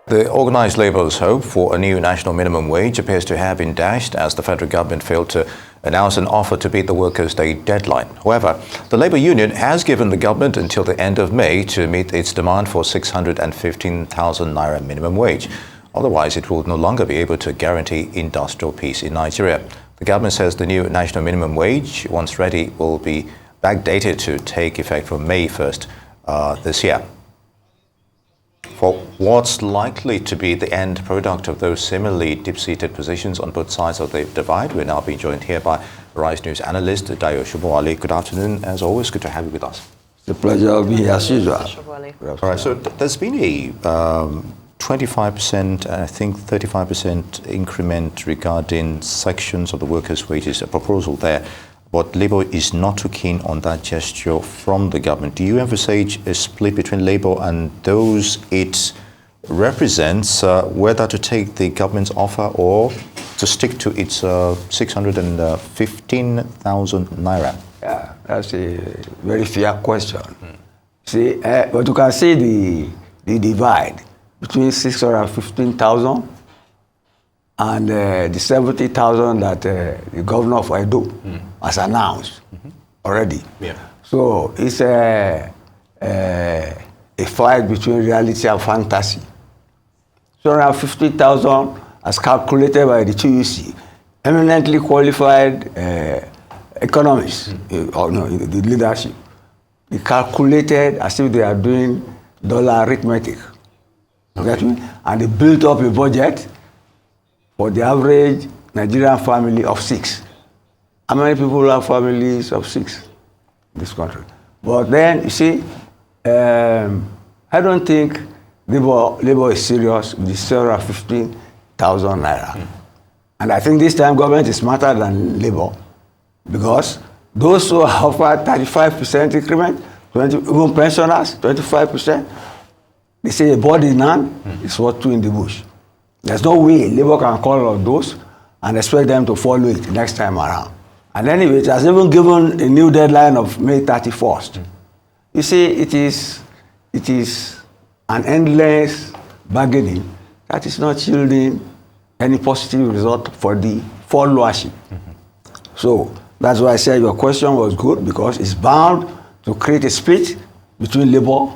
The organised labour's hope for a new national minimum wage appears to have been dashed as the federal government failed to announce an offer to beat the Workers' Day deadline. However, the Labour Union has given the government until the end of May to meet its demand for 615,000 naira minimum wage. Otherwise, it will no longer be able to guarantee industrial peace in Nigeria. The government says the new national minimum wage, once ready, will be backdated to take effect from May 1st this year. For what's likely to be the end product of those similarly deep-seated positions on both sides of the divide, we're now being joined here by Rise News analyst Dayo Sobowale. Good afternoon. As always, good to have you with us. It's a pleasure of being here as usual. All right, so there's been a 25%, I think 35% increment regarding sections of the workers' wages, a proposal there. But Labour is not too keen on that gesture from the government. Do you envisage a split between Labour and those it represents, whether to take the government's offer or to stick to its 615,000 naira? Yeah, that's a very fair question. See, but you can see the divide between 615,000 and the 70,000 that the governor of Edo has announced already. Yeah. So it's a fight between reality and fantasy. 250,000 as calculated by the TUC, eminently qualified economists, or no, the leadership. They calculated as if they are doing dollar arithmetic. You get me? And they built up a budget for the average Nigerian family of 6. How many people have families of 6 in this country? But then, you see, I don't think Labour is serious with the 715,000 naira. And I think this time government is smarter than Labour, because those who offer 35% increment, even pensioners, 25%, they say a bird in hand is worth 2 in the bush. There's no way Labour can call on those and expect them to follow it next time around. And anyway, it has even given a new deadline of May 31st. You see, it is an endless bargaining that is not yielding any positive result for the followership. So that's why I said your question was good, because it's bound to create a split between Labour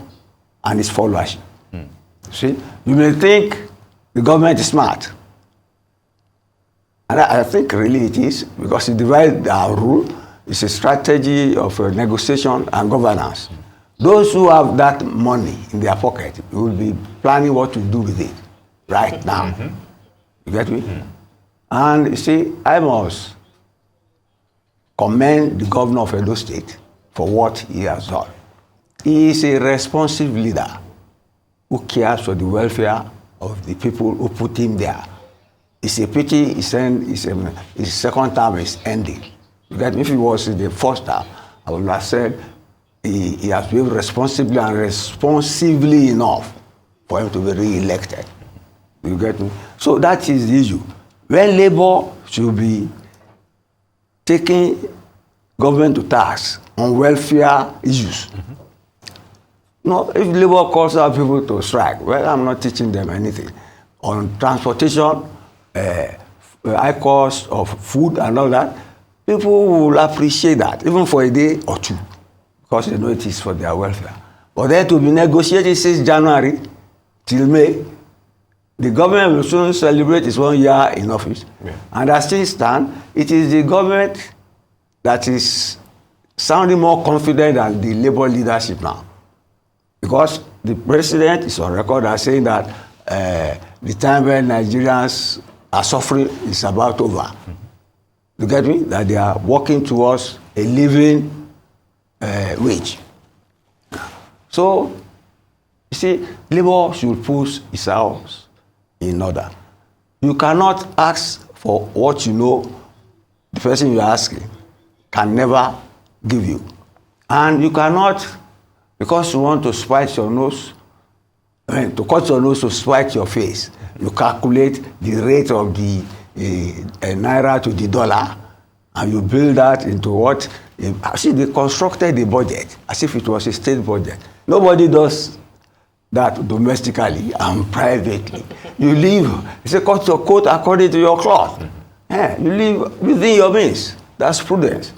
and its followership. See, you may think the government is smart. And I think really it is, because it divides our rule. It's a strategy of negotiation and governance. Those who have that money in their pocket will be planning what to do with it right now. You get me? And you see, I must commend the governor of Edo State for what he has done. He is a responsive leader who cares for the welfare of the people who put him there. It's a pity his second term is ending. Because if he was in the first term, I would have said he has behaved responsibly and responsively enough for him to be re-elected. You get me? So that is the issue. When Labour should be taking government to task on welfare issues. No, if Labour calls out people to strike, well, I'm not teaching them anything. On transportation, high cost of food and all that, people will appreciate that, even for a day or two, because they know it is for their welfare. But then to be negotiated since January till May, the government will soon celebrate its 1 year in office. Yeah. And as things stand, it is the government that is sounding more confident than the Labour leadership now. Because the president is on record as saying that the time when Nigerians are suffering is about over. You get me? That they are working towards a living wage. So, you see, Labour should put its house in order. You cannot ask for what you know the person you're asking can never give you. And you cannot, because you want to spite your nose, to cut your nose to spite your face, you calculate the rate of the naira to the dollar, and you build that into what? See, they constructed the budget as if it was a state budget. Nobody does that domestically and privately. You live, it's a cut your coat according to your cloth. Yeah, you live within your means. That's prudence.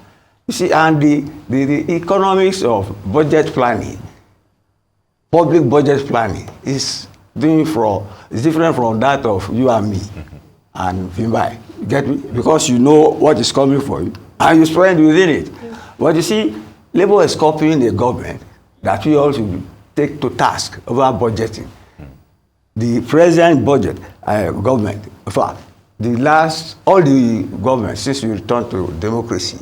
You see, and the economics of budget planning, public budget planning, is different from that of you and me and Vimbai. Get me? Because you know what is coming for you and you spend within it. But you see, Labour is copying the government that we also take to task over budgeting. The present budget government, in fact, all the governments since we returned to democracy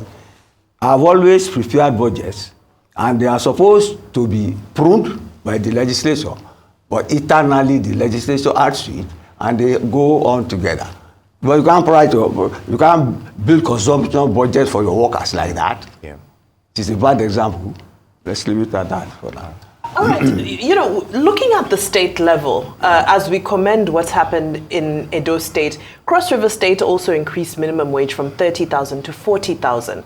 have always prepared budgets, and they are supposed to be pruned by the legislature, but eternally the legislature adds to it, and they go on together. But you can't build consumption budget for your workers like that. Yeah. It is a bad example. Let's leave it at that for now. All right, looking at the state level, as we commend what's happened in Edo State, Cross River State also increased minimum wage from 30,000 to 40,000,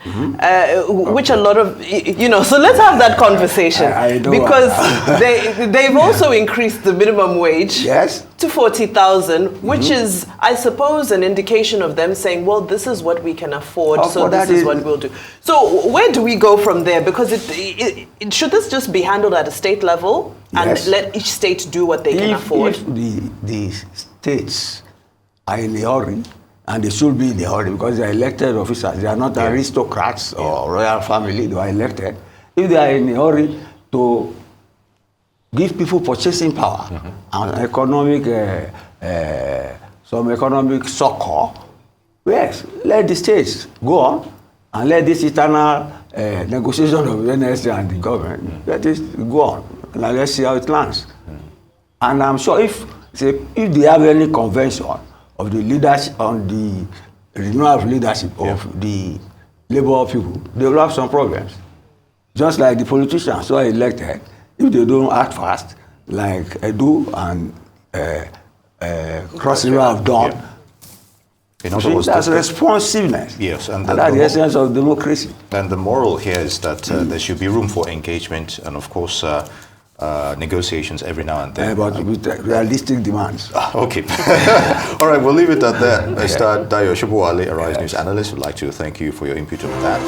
which a lot of, so let's have that conversation. I know because they've also increased the minimum wage to 40,000, which is, I suppose, an indication of them saying, well, this is what we can afford, so this is what we'll do. So where do we go from there? Because should this just be handled at a state level and let each state do what they can afford? If the states are in a hurry, and they should be in a hurry because they are elected officers, they are not aristocrats or royal family, they are elected. If they are in a hurry to give people purchasing power and economic, some economic succor, yes, let the states go on and let this eternal negotiation of the NSA and the government, let it go on. Now let's see how it lands. And I'm sure if they have any convention of the leadership on the renewal of leadership of the Labour people, they will have some problems. Just like the politicians who are elected, if they don't act fast, like Edu and Cross River have done, that's responsiveness. Yes, and that's the essence of democracy. And the moral here is that there should be room for engagement and, of course, negotiations every now and then. But with realistic demands. Okay. All right, we'll leave it at that. Mr. Dayo Sobowale, Arise News analyst, would like to thank you for your input on that.